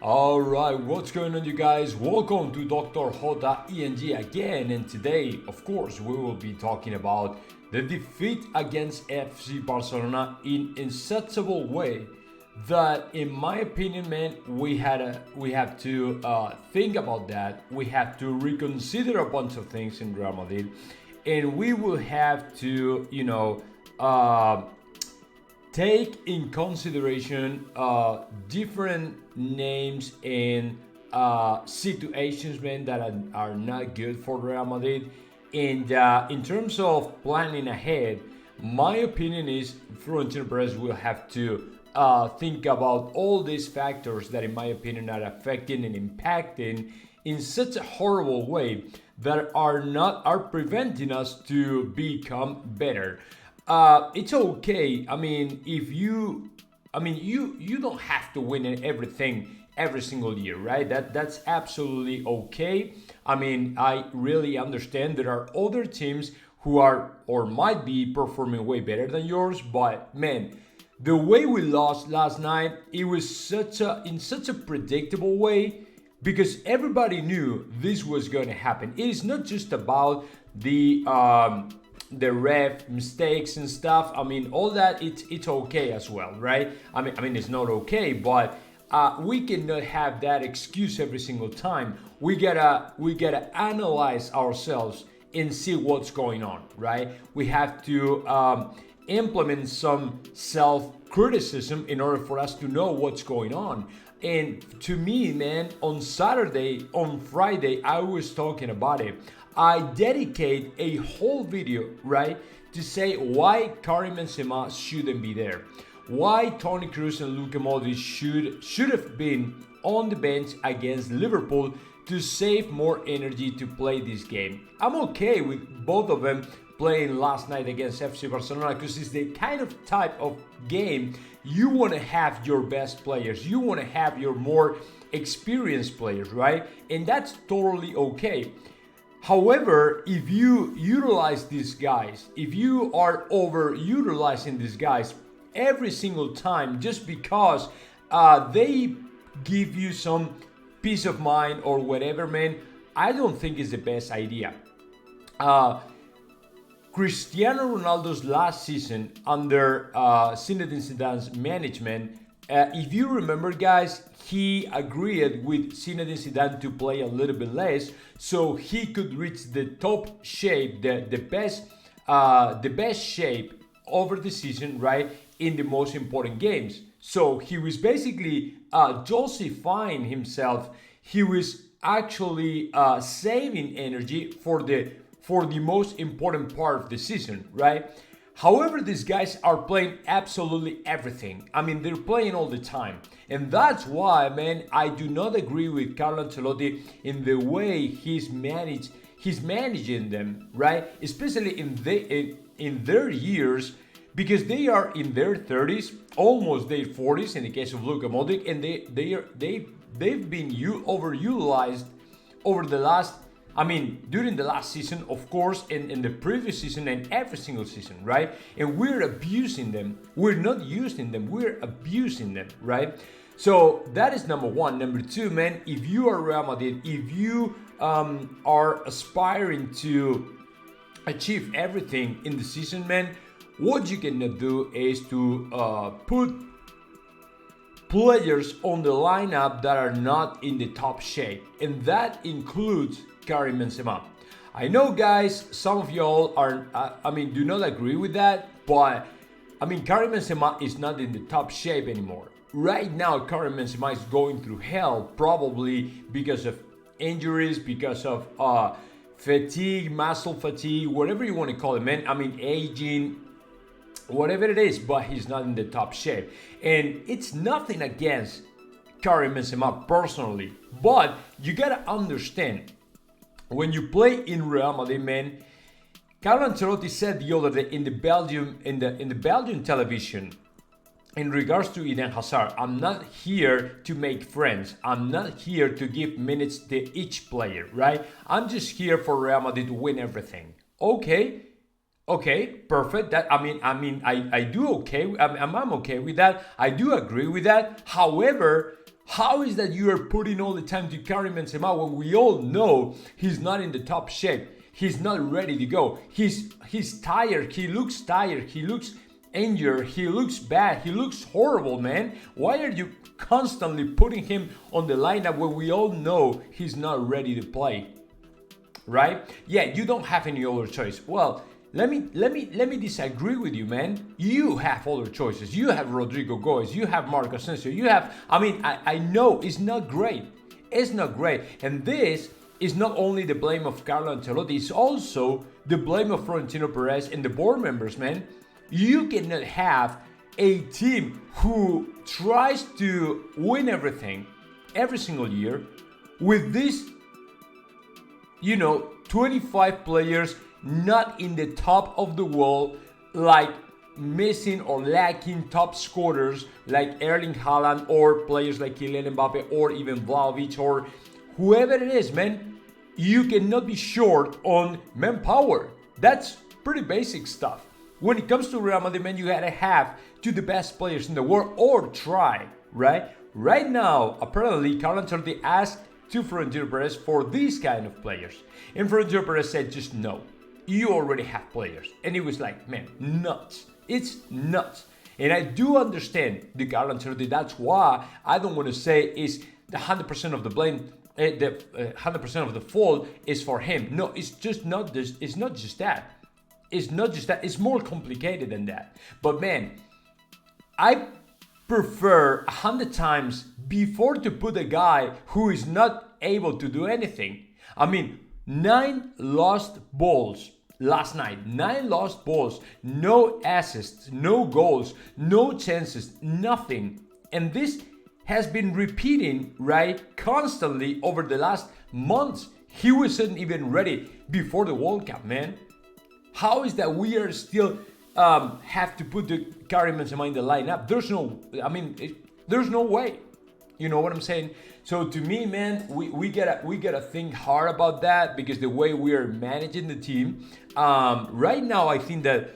All right, what's going on, you guys? Welcome to Dr. JOTA ENG again, and today, of course, we will be talking about the defeat against FC Barcelona in such a way that, in my opinion, man, we have to think about that. We have to reconsider a bunch of things in Real Madrid, and we will have to, take in consideration different names and situations, man, that are not good for Real Madrid. And in terms of planning ahead, my opinion is Florentino Perez will have to think about all these factors that, in my opinion, are affecting and impacting in such a horrible way that are preventing us to become better. It's okay. I mean, you don't have to win everything every single year, right? That's absolutely okay. I mean, I really understand there are other teams who are or might be performing way better than yours, but man, the way we lost last night, it was in such a predictable way because everybody knew this was going to happen. It is not just about the ref mistakes and stuff. I mean, all that it's okay as well, right? I mean, it's not okay, but we cannot have that excuse every single time. We gotta analyze ourselves and see what's going on, right? We have to implement some self-criticism in order for us to know what's going on. And to me, man, on Friday, I was talking about it. I dedicate a whole video, right, to say why Karim Benzema shouldn't be there, why Toni Kroos and Luka Modric should have been on the bench against Liverpool to save more energy to play this game. I'm okay with both of them playing last night against FC Barcelona because it's the kind of type of game you want to have your best players. You want to have your more experienced players, right? And that's totally okay. However, if you utilize these guys, if you are overutilizing these guys every single time just because they give you some peace of mind or whatever, man, I don't think it's the best idea. Cristiano Ronaldo's last season under Zinedine Zidane's management, if you remember, guys, he agreed with Zinedine Zidane to play a little bit less so he could reach the top shape, the best shape over the season, right, in the most important games. So he was basically justifying himself. He was actually saving energy for the most important part of the season, right? However, these guys are playing absolutely everything. I mean, they're playing all the time. And that's why, man, I do not agree with Carlo Ancelotti in the way he's managing them, right? Especially in their years, because they are in their 30s, almost their 40s in the case of Luka Modric, and they've been overutilized over the last, during the last season, of course, and in the previous season and every single season, right? And we're abusing them. We're not using them. We're abusing them, right? So that is number one. Number two, man, if you are Real Madrid, if you are aspiring to achieve everything in the season, man, what you cannot do is to put players on the lineup that are not in the top shape. And that includes Karim Benzema. I know, guys, some of y'all do not agree with that, but Karim Benzema is not in the top shape anymore. Right now, Karim Benzema is going through hell, probably because of injuries, because of fatigue, muscle fatigue, whatever you want to call it, man. Aging, whatever it is, but he's not in the top shape. And it's nothing against Karim Benzema personally, but you gotta understand, when you play in Real Madrid, man, Carlo Ancelotti said the other day in the Belgian television, in regards to Eden Hazard, I'm not here to make friends. I'm not here to give minutes to each player, right? I'm just here for Real Madrid to win everything. Okay, perfect. I do okay. I'm okay with that. I do agree with that. However, How is that you are putting all the time to Karim Benzema when we all know he's not in the top shape? He's not ready to go. He's tired. He looks tired. He looks injured. He looks bad. He looks horrible, man. Why are you constantly putting him on the lineup when we all know he's not ready to play? Right? Yeah, you don't have any other choice. Well, let me disagree with you, man. You have other choices. You have Rodrigo Goes. You have Marco Asensio. You have. I know it's not great. It's not great, and this is not only the blame of Carlo Ancelotti. It's also the blame of Florentino Perez and the board members, man. You cannot have a team who tries to win everything every single year with this, 25 players not in the top of the world, like missing or lacking top scorers like Erling Haaland or players like Kylian Mbappe or even Vlahovic or whoever it is, man. You cannot be short on manpower. That's pretty basic stuff. When it comes to Real Madrid, man, you gotta have two the best players in the world or try, right? Right now, apparently, Carlo Ancelotti asked to Florentino Perez for these kind of players. And Florentino Perez said, just no. You already have players. And it was like, man, nuts. It's nuts. And I do understand the Carlo Ancelotti. That's why I don't want to say is the 100% of the blame, the 100% of the fault is for him. No, it's just not this. It's not just that. It's not just that. It's more complicated than that. But man, I prefer 100 times before to put a guy who is not able to do anything. 9 lost balls last night. 9 lost balls, no assists, no goals, no chances, nothing. And this has been repeating, right, constantly over the last months. He wasn't even ready before the World Cup, man. How is that we are still have to put the Karim Benzema in the lineup? There's no way. You know what I'm saying? So to me, man, we gotta think hard about that, because the way we are managing the team right now, I think that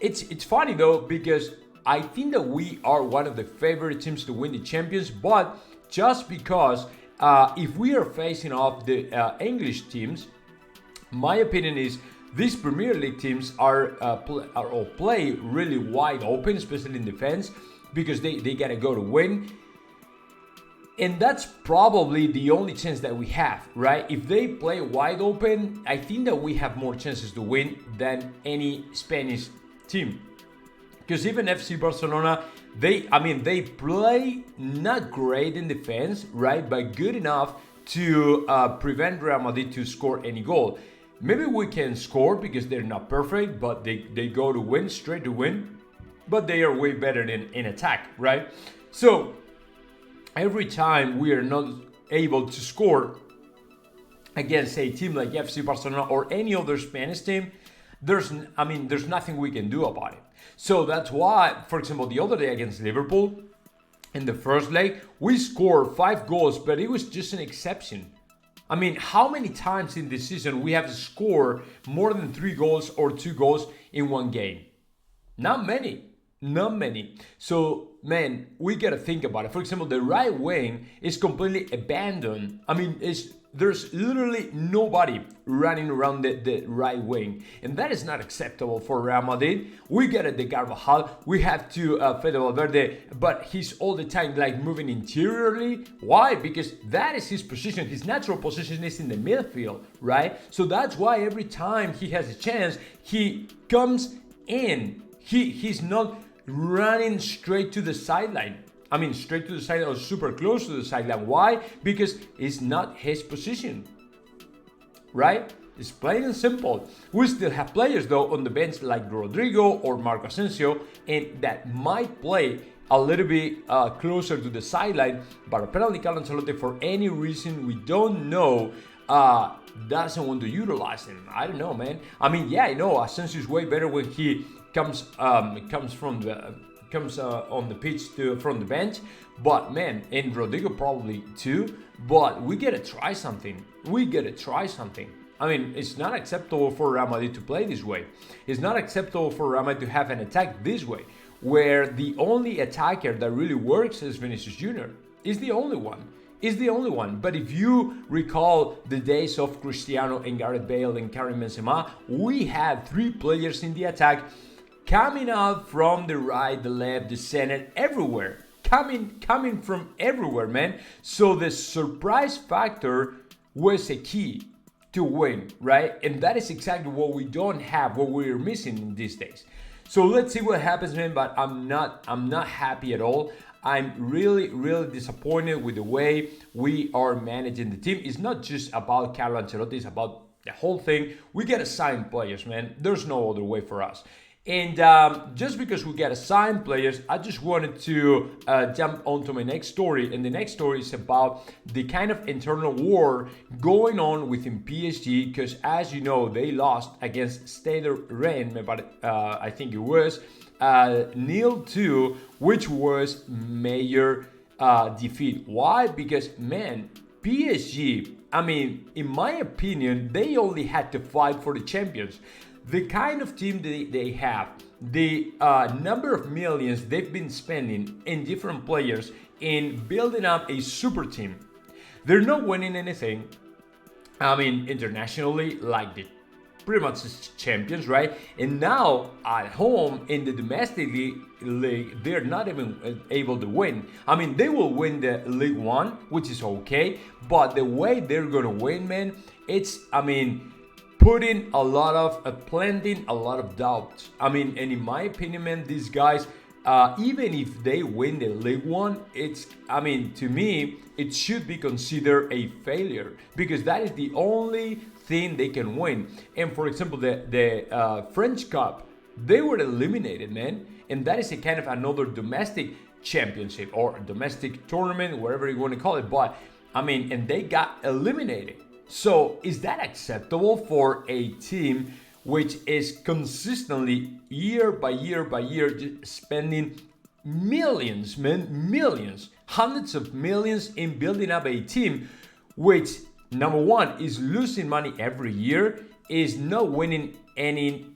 it's funny though, because I think that we are one of the favorite teams to win the Champions, but just because if we are facing off the English teams, my opinion is these Premier League teams are play really wide open, especially in defense, because they gotta go to win. And that's probably the only chance that we have, right? If they play wide open, I think that we have more chances to win than any Spanish team. Because even FC Barcelona, they play not great in defense, right? But good enough to prevent Real Madrid to score any goal. Maybe we can score because they're not perfect, but they go to win, straight to win. But they are way better than in attack, right? So every time we are not able to score against a team like FC Barcelona or any other Spanish team, there's nothing we can do about it. So that's why, for example, the other day against Liverpool, in the first leg, we scored 5 goals, but it was just an exception. How many times in this season we have scored more than 3 goals or 2 goals in one game? Not many. So, man, we gotta think about it. For example, the right wing is completely abandoned. There's literally nobody running around the right wing. And that is not acceptable for Real Madrid. We got the Carvajal. We have to Fede Valverde, but he's all the time like moving interiorly. Why? Because that is his position. His natural position is in the midfield, right? So that's why every time he has a chance, he comes in. He's not running straight to the sideline. Straight to the sideline or super close to the sideline. Why? Because it's not his position, right? It's plain and simple. We still have players though on the bench like Rodrigo or Marco Asensio, and that might play a little bit closer to the sideline, but apparently Carlo Ancelotti, for any reason we don't know, doesn't want to utilize him. I don't know, man. I know Asensio is way better when he comes on the pitch from the bench, but man, and Rodrigo probably too. But we gotta try something. It's not acceptable for Real Madrid to play this way. It's not acceptable for Real Madrid to have an attack this way, where the only attacker that really works is Vinicius Jr. Is the only one. Is the only one. But if you recall the days of Cristiano and Gareth Bale and Karim Benzema, we had 3 players in the attack coming out from the right, the left, the center, everywhere. Coming from everywhere, man. So the surprise factor was a key to win, right? And that is exactly what we don't have, what we're missing in these days. So let's see what happens, man. But I'm not happy at all. I'm really disappointed with the way we are managing the team. It's not just about Carlo Ancelotti, it's about the whole thing. We gotta sign players, man. There's no other way for us. And just because we gotta sign players, I just wanted to jump onto my next story. And the next story is about the kind of internal war going on within PSG. Because as you know, they lost against Stade Rennes, but I think it was 0-2, which was major defeat. Why? Because, man, PSG, I mean, in my opinion, they only had to fight for the champions. The kind of team they have, the number of millions they've been spending in different players in building up a super team. They're not winning anything, I mean, internationally, like the pretty much champions, right? And now at home in the domestic league, they're not even able to win. I mean, they will win the League One, which is okay, but the way they're gonna win, man, it's, I mean, putting a lot of, planting a lot of doubts. I mean, and in my opinion, man, these guys, even if they win the League One, it's, I mean, to me, it should be considered a failure because that is the only thing they can win. And for example, the French Cup, they were eliminated, man. And that is a kind of another domestic championship or domestic tournament, whatever you want to call it. But I mean, and they got eliminated. So is that acceptable for a team which is consistently year by year just spending millions, man, millions, hundreds of millions in building up a team which, number one, is losing money every year, is not winning any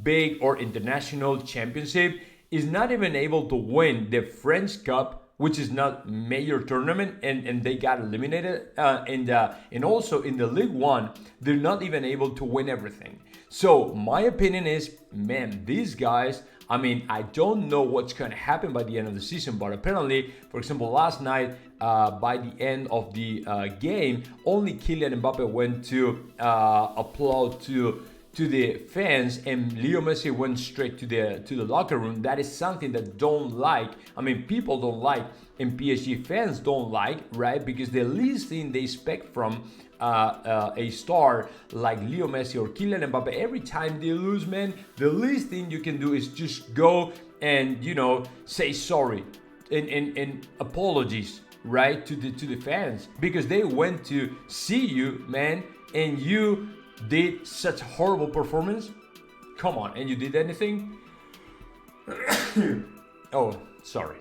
big or international championship, is not even able to win the French Cup, which is not major tournament, and they got eliminated. And also in the League One, they're not even able to win everything. So my opinion is, man, these guys, I mean, I don't know what's going to happen by the end of the season, but apparently, for example, last night, by the end of the game, only Kylian Mbappe went to applaud to the fans, and Leo Messi went straight to the locker room. That is something that don't like. I mean, people don't like, and PSG fans don't like, right? Because the least thing they expect from a star like Leo Messi or Kylian Mbappe, every time they lose, man, the least thing you can do is just go and, you know, say sorry and apologies, right, to the fans, because they went to see you, man, and you did such a horrible performance. Come on, and you did anything? Oh, sorry.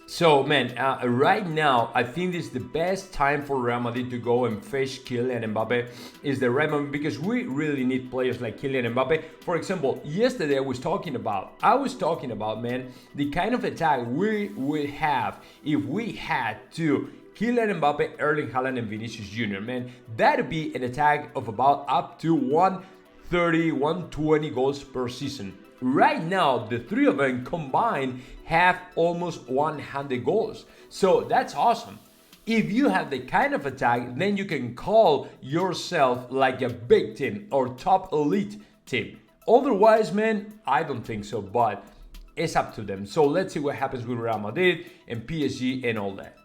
So, man, right now, I think this is the best time for Real Madrid to go and face Kylian Mbappe. Is the right moment because we really need players like Kylian Mbappe. For example, yesterday I was talking about, man, the kind of attack we would have if we had to Kylian Mbappe, Erling Haaland, and Vinicius Jr., man. That'd be an attack of about up to 130, 120 goals per season. Right now, the three of them combined have almost 100 goals. So that's awesome. If you have the kind of attack, then you can call yourself like a big team or top elite team. Otherwise, man, I don't think so, but it's up to them. So let's see what happens with Real Madrid and PSG and all that.